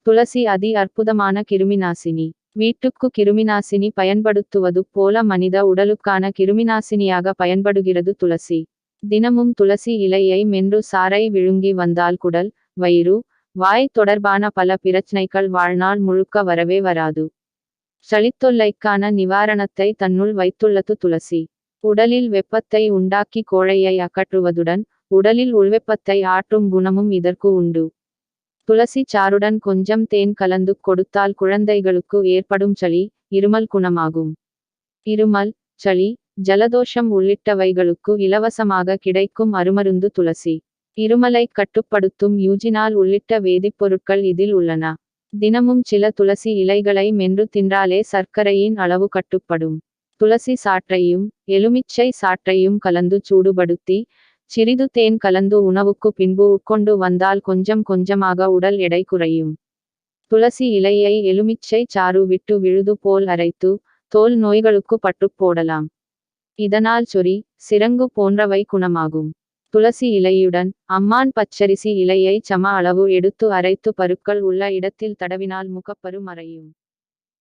துளசி அதி அற்புதமான கிருமிநாசினி. வீட்டுக்கு கிருமிநாசினி பயன்படுத்துவது போல மனித உடலுக்கான கிருமிநாசினியாக பயன்படுகிறது துளசி. தினமும் துளசி இலையை மென்று சாறை விழுங்கி வந்தால் குடல், வயிறு, வாய் தொடர்பான பல பிரச்சனைகள் வாழ்நாள் முழுக்க வரவே வராது. சளித்தொல்லைக்கான நிவாரணத்தை தன்னுள் வைத்துள்ளது துளசி. உடலில் வெப்பத்தை உண்டாக்கி கோழையை அகற்றுவதுடன் உடலில் உள்வெப்பத்தை ஆற்றும் குணமும் இதற்கு உண்டு. துளசி சாறுடன் கொஞ்சம் தேன் கலந்து கொடுத்தால் குழந்தைகளுக்கு ஏற்படும் சளி, இருமல் குணமாகும். இருமல், சளி, ஜலதோஷம் உள்ளிட்டவைகளுக்கு இலவசமாக கிடைக்கும் அருமருந்து துளசி. இருமலை கட்டுப்படுத்தும் யூஜினால் உள்ளிட்ட வேதிப்பொருட்கள் இதில் உள்ளன. தினமும் சில துளசி இலைகளை மென்று தின்றாலே சர்க்கரையின் அளவு கட்டுப்படும். துளசி சாற்றையும் எலுமிச்சை சாற்றையும் கலந்து சூடுபடுத்தி சிறிது தேன் கலந்து உணவுக்கு பின்பு உட்கொண்டு வந்தால் கொஞ்சம் கொஞ்சமாக உடல் எடை குறையும். துளசி இலையை எலுமிச்சை சாறு விட்டு விழுது போல் அரைத்து தோல் நோய்களுக்கு பற்று போடலாம். இதனால் சொறி, சிரங்கு போன்றவை குணமாகும். துளசி இலையுடன் அம்மான் பச்சரிசி இலையை சம அளவு எடுத்து அரைத்து பருக்கள் உள்ள இடத்தில் தடவினால் முகப்பரு மறையும்.